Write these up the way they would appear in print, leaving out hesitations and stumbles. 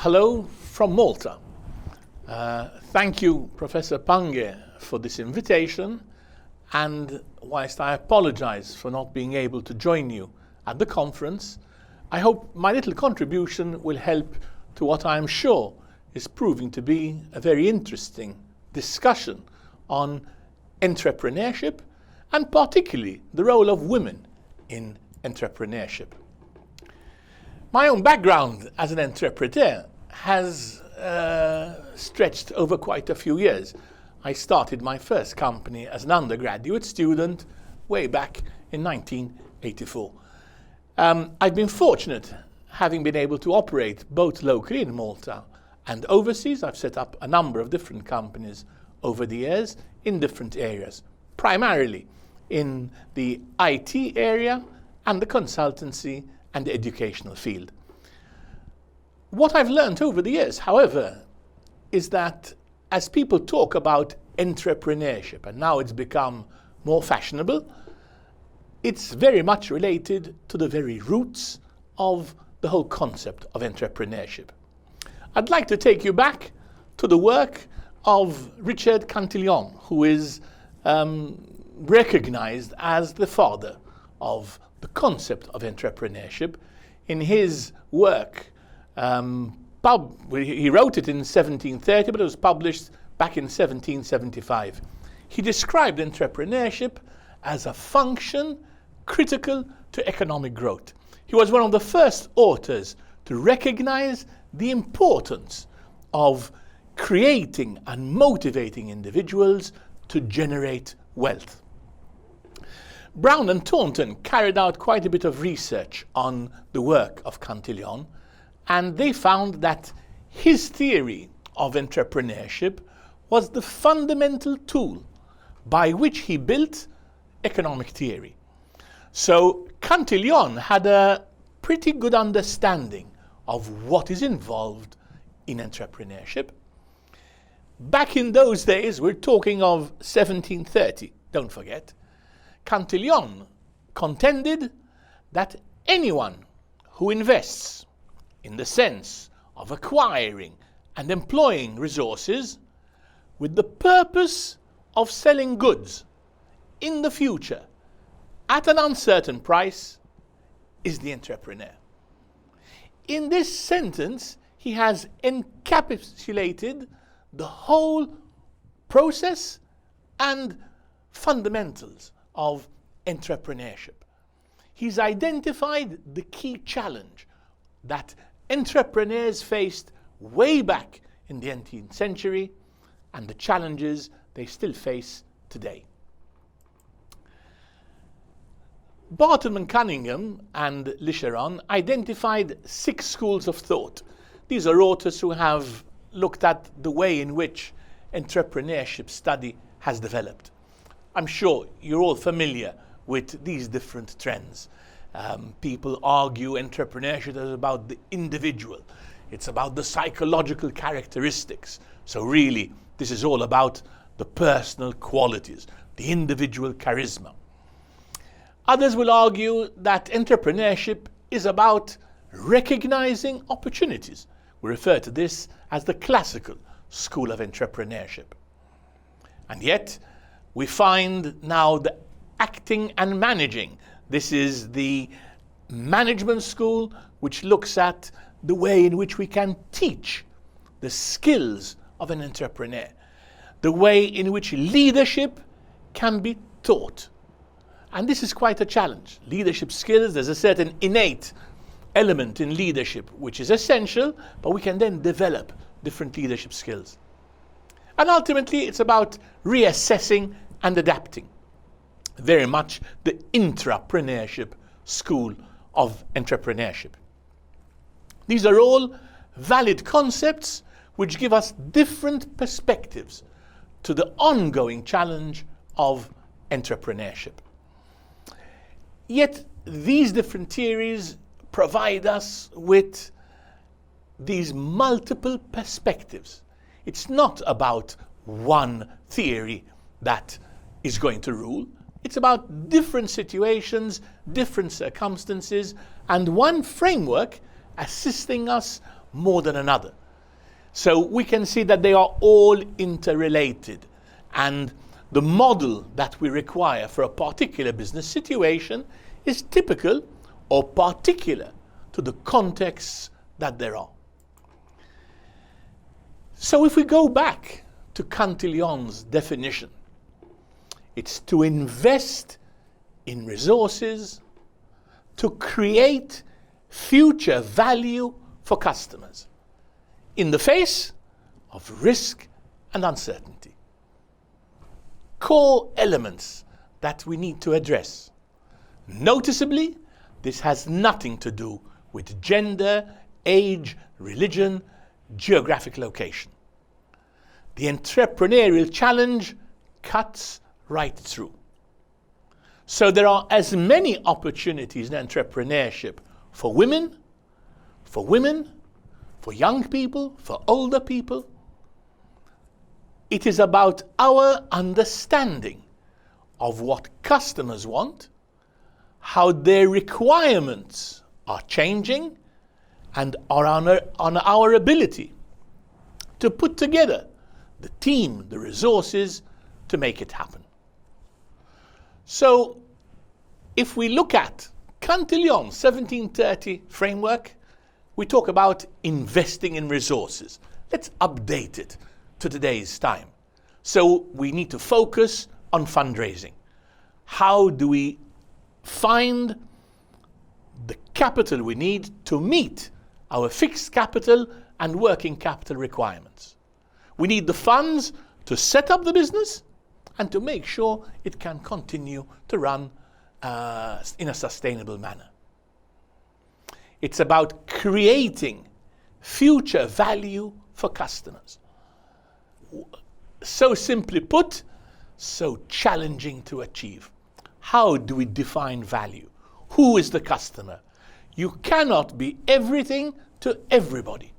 Hello from Malta. Thank you, Professor Pange, for this invitation, and whilst I apologize for not being able to join you at the conference, I hope my little contribution will help to what I am sure is proving to be a very interesting discussion on entrepreneurship, and particularly the role of women in entrepreneurship. My own background as an entrepreneur has stretched over quite a few years. I started my first company as an undergraduate student way back in 1984. I've been fortunate having been able to operate both locally in Malta and overseas. I've set up a number of different companies over the years in different areas, primarily in the IT area and the consultancy and the educational field. What I've learned over the years, however, is that as people talk about entrepreneurship, and now it's become more fashionable, it's very much related to the very roots of the whole concept of entrepreneurship. I'd like to take you back to the work of Richard Cantillon, who is recognized as the father of the concept of entrepreneurship. In his work, he wrote it in 1730, but it was published back in 1775. He described entrepreneurship as a function critical to economic growth. He was one of the first authors to recognize the importance of creating and motivating individuals to generate wealth. Brown and Thornton carried out quite a bit of research on the work of Cantillon, and they found that his theory of entrepreneurship was the fundamental tool by which he built economic theory. So Cantillon had a pretty good understanding of what is involved in entrepreneurship. Back in those days, we're talking of 1730, don't forget, Cantillon contended that anyone who invests in the sense of acquiring and employing resources with the purpose of selling goods in the future at an uncertain price is the entrepreneur. In this sentence, he has encapsulated the whole process and fundamentals of entrepreneurship. He's identified the key challenge that entrepreneurs faced way back in the 18th century and the challenges they still face today. Barton and Cunningham and Licheron identified 6 schools of thought. These are authors who have looked at the way in which entrepreneurship study has developed. I'm sure you're all familiar with these different trends. People argue entrepreneurship is about the individual. It's about the psychological characteristics. So really, this is all about the personal qualities, the individual charisma. Others will argue that entrepreneurship is about recognizing opportunities. We refer to this as the classical school of entrepreneurship. And yet, we find now the acting and managing. This is the management school which looks at the way in which we can teach the skills of an entrepreneur, the way in which leadership can be taught. And this is quite a challenge. Leadership skills, there's a certain innate element in leadership which is essential, but we can then develop different leadership skills. And ultimately, it's about reassessing and adapting. Very much the intrapreneurship school of entrepreneurship. These are all valid concepts which give us different perspectives to the ongoing challenge of entrepreneurship. Yet these different theories provide us with these multiple perspectives. It's not about one theory that is going to rule. It's about different situations, different circumstances, and one framework assisting us more than another. So we can see that they are all interrelated, and the model that we require for a particular business situation is typical or particular to the contexts that there are. So if we go back to Cantillon's definition, it's to invest in resources to create future value for customers in the face of risk and uncertainty. Core elements that we need to address. Noticeably, this has nothing to do with gender, age, religion, geographic location. The entrepreneurial challenge cuts right through. So there are as many opportunities in entrepreneurship for women, for young people, for older people. It is about our understanding of what customers want, how their requirements are changing, and on our ability to put together the team, the resources to make it happen. So if we look at Cantillon's 1730 framework, we talk about investing in resources. Let's update it to today's time. So we need to focus on fundraising. How do we find the capital we need to meet our fixed capital and working capital requirements? We need the funds to set up the business and to make sure it can continue to run in a sustainable manner. It's about creating future value for customers. So simply put, so challenging to achieve. How do we define value? Who is the customer? You cannot be everything to everybody.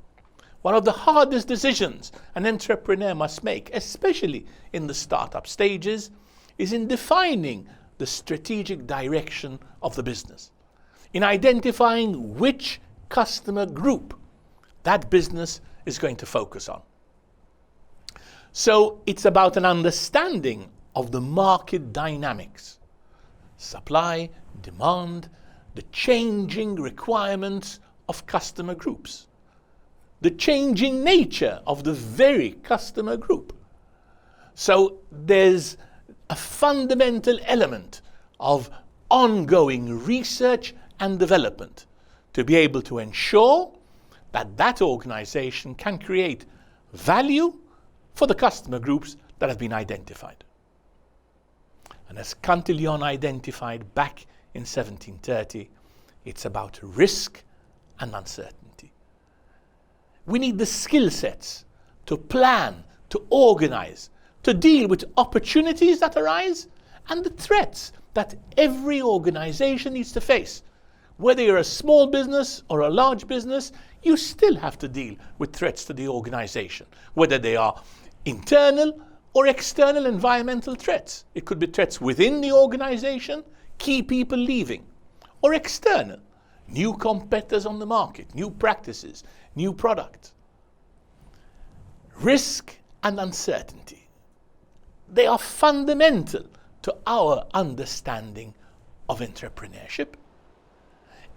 One of the hardest decisions an entrepreneur must make, especially in the startup stages, is in defining the strategic direction of the business, in identifying which customer group that business is going to focus on. So it's about an understanding of the market dynamics, supply, demand, the changing requirements of customer groups, the changing nature of the very customer group. So there's a fundamental element of ongoing research and development to be able to ensure that that organization can create value for the customer groups that have been identified. And as Cantillon identified back in 1730, it's about risk and uncertainty. We need the skill sets to plan, to organize, to deal with opportunities that arise and the threats that every organization needs to face. Whether you're a small business or a large business, you still have to deal with threats to the organization, whether they are internal or external environmental threats. It could be threats within the organization, key people leaving, or external, new competitors on the market, new practices, new products. Risk and uncertainty, they are fundamental to our understanding of entrepreneurship.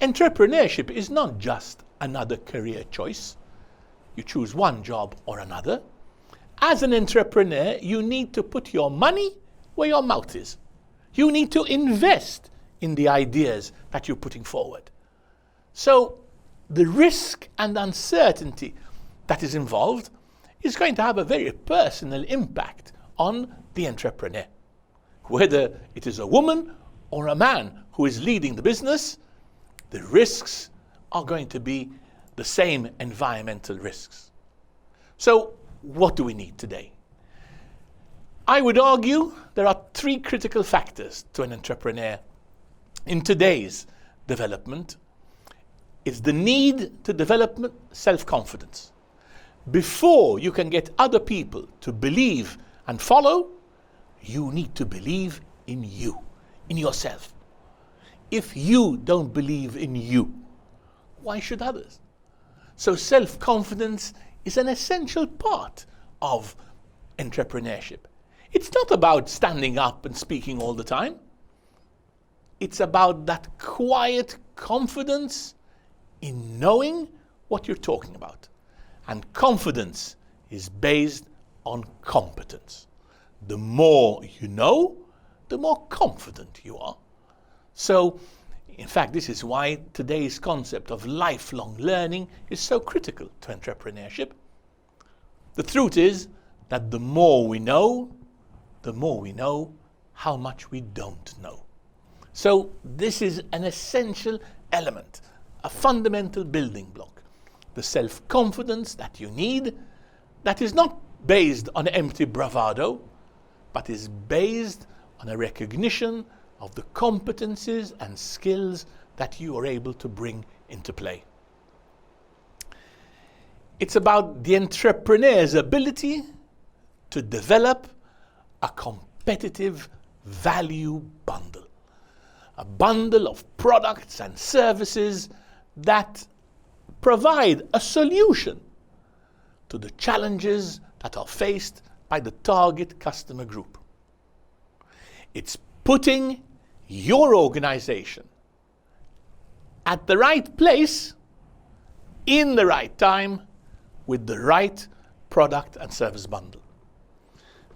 Entrepreneurship is not just another career choice. You choose one job or another. As an entrepreneur, you need to put your money where your mouth is. You need to invest in the ideas that you're putting forward. So the risk and uncertainty that is involved is going to have a very personal impact on the entrepreneur. Whether it is a woman or a man who is leading the business, the risks are going to be the same environmental risks. So what do we need today? I would argue there are three critical factors to an entrepreneur in today's development. It's the need to develop self-confidence. Before you can get other people to believe and follow, you need to believe in you, in yourself. If you don't believe in you, why should others? So self-confidence is an essential part of entrepreneurship. It's not about standing up and speaking all the time. It's about that quiet confidence in knowing what you're talking about. And confidence is based on competence. The more you know, the more confident you are. So, in fact, this is why today's concept of lifelong learning is so critical to entrepreneurship. The truth is that the more we know how much we don't know. So this is an essential element, a fundamental building block. The self-confidence that you need, that is not based on empty bravado, but is based on a recognition of the competencies and skills that you are able to bring into play. It's about the entrepreneur's ability to develop a competitive value bundle. A bundle of products and services that provide a solution to the challenges that are faced by the target customer group. It's putting your organization at the right place, in the right time, with the right product and service bundle.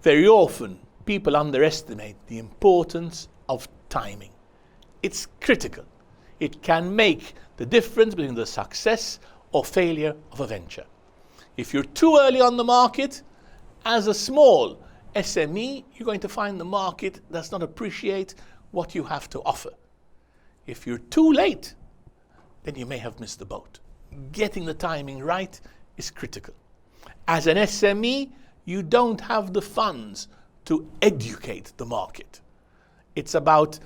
Very often, people underestimate the importance of timing. It's critical. It can make the difference between the success or failure of a venture. If you're too early on the market, as a small SME, you're going to find the market does not appreciate what you have to offer. If you're too late, then you may have missed the boat. Getting the timing right is critical. As an SME, you don't have the funds to educate the market. It's about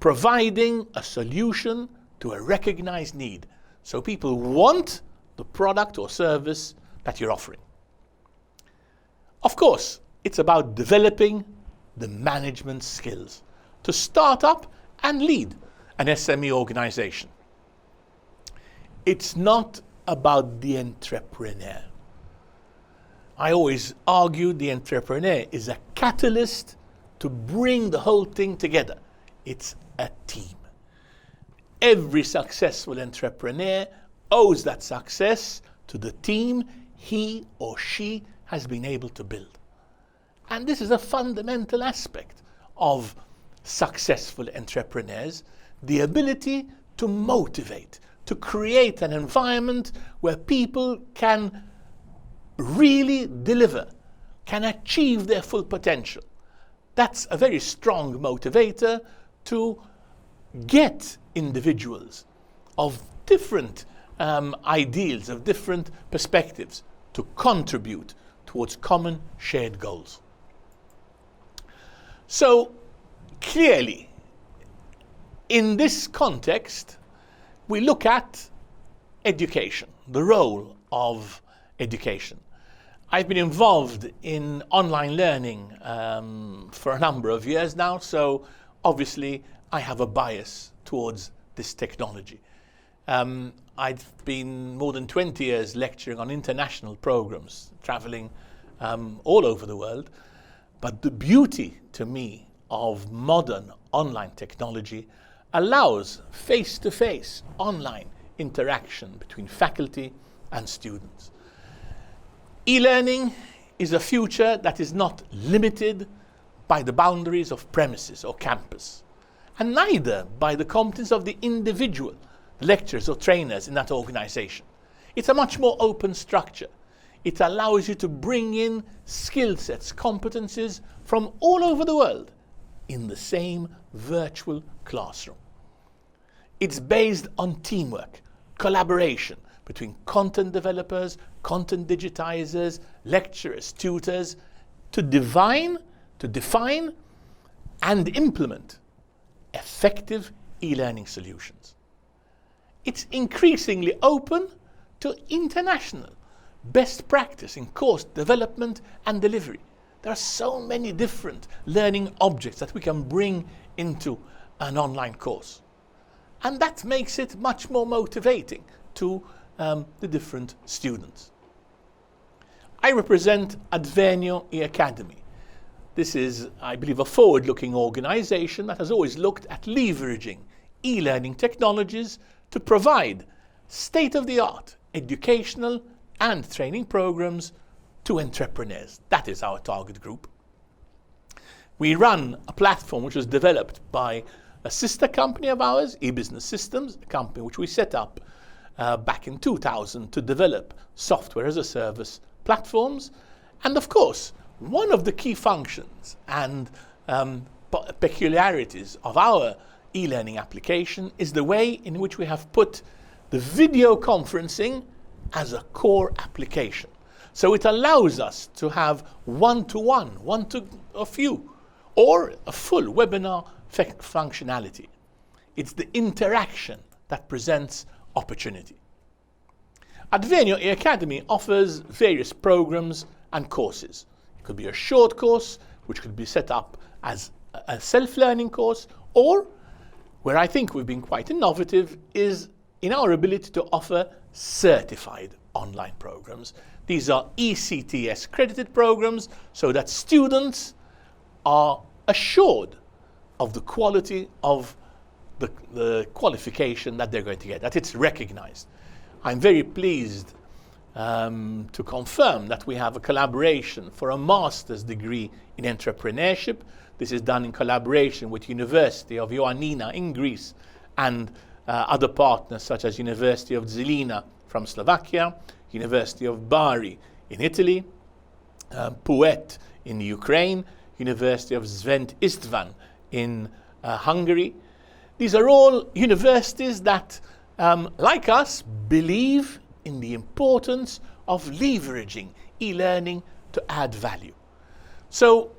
providing a solution to a recognized need, so people want the product or service that you're offering. Of course, it's about developing the management skills to start up and lead an SME organization. It's not about the entrepreneur. I always argue the entrepreneur is a catalyst to bring the whole thing together. It's a team. Every successful entrepreneur owes that success to the team he or she has been able to build. And this is a fundamental aspect of successful entrepreneurs, the ability to motivate, to create an environment where people can really deliver, can achieve their full potential. That's a very strong motivator to get individuals of different ideals, of different perspectives, to contribute towards common shared goals. So clearly, in this context, we look at education, the role of education. I've been involved in online learning for a number of years now, so obviously I have a bias towards this technology. I've been more than 20 years lecturing on international programs, traveling all over the world. But the beauty to me of modern online technology allows face-to-face online interaction between faculty and students. E-learning is a future that is not limited by the boundaries of premises or campus, and neither by the competence of the individual lecturers or trainers in that organization. It's a much more open structure. It allows you to bring in skill sets, competencies from all over the world in the same virtual classroom. It's based on teamwork, collaboration between content developers, content digitizers, lecturers, tutors, to define and implement effective e-learning solutions. It's increasingly open to international best practice in course development and delivery. There are so many different learning objects that we can bring into an online course. And that makes it much more motivating to the different students. I represent Advenio eAcademy. This is, I believe, a forward-looking organization that has always looked at leveraging e-learning technologies to provide state-of-the-art educational and training programs to entrepreneurs. That is our target group. We run a platform which was developed by a sister company of ours, eBusiness Systems, a company which we set up back in 2000 to develop software as a service platforms. And of course, one of the key functions and peculiarities of our e-learning application is the way in which we have put the video conferencing as a core application. So it allows us to have one-to-one, one-to-a-few, or a full webinar functionality. It's the interaction that presents opportunity. Advenio eAcademy offers various programs and courses. It could be a short course, which could be set up as a self-learning course, or where I think we've been quite innovative is in our ability to offer certified online programs. These are ECTS credited programs so that students are assured of the quality of the qualification that they're going to get, that it's recognized. I'm very pleased to confirm that we have a collaboration for a master's degree in entrepreneurship. This is done in collaboration with University of Ioannina in Greece and other partners such as University of Zelina from Slovakia, University of Bari in Italy, Puet in Ukraine, University of Svent Istvan in Hungary. These are all universities that, like us, believe in the importance of leveraging e-learning to add value. So,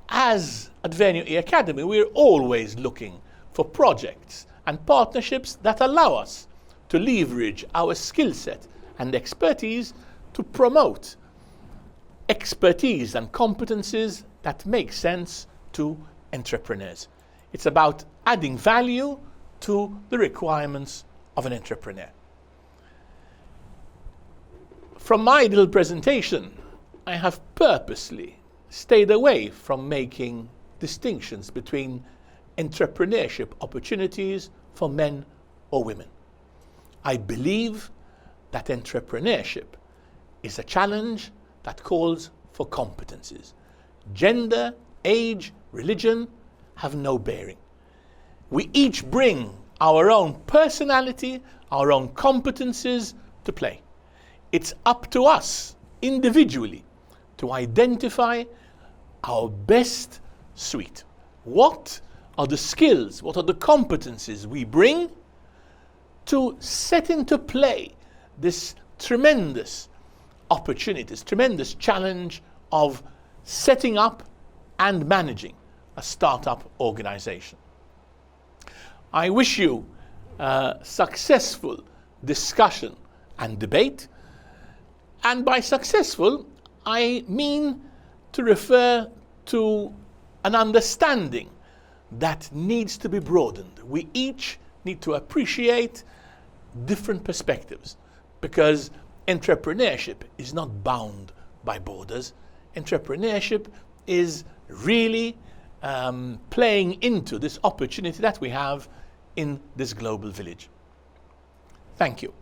as Advenio eAcademy, we're always looking for projects and partnerships that allow us to leverage our skill set and expertise to promote expertise and competencies that make sense to entrepreneurs. It's about adding value to the requirements of an entrepreneur. From my little presentation, I have purposely stayed away from making distinctions between entrepreneurship opportunities for men or women. I believe that entrepreneurship is a challenge that calls for competencies. Gender, age, religion have no bearing. We each bring our own personality, our own competencies to play. It's up to us individually to identify our best suite. What are the skills, what are the competencies we bring to set into play this tremendous opportunity, this tremendous challenge of setting up and managing a startup organization. I wish you a successful discussion and debate. And by successful, I mean to refer to an understanding that needs to be broadened. We each need to appreciate different perspectives because entrepreneurship is not bound by borders. Entrepreneurship is really playing into this opportunity that we have in this global village. Thank you.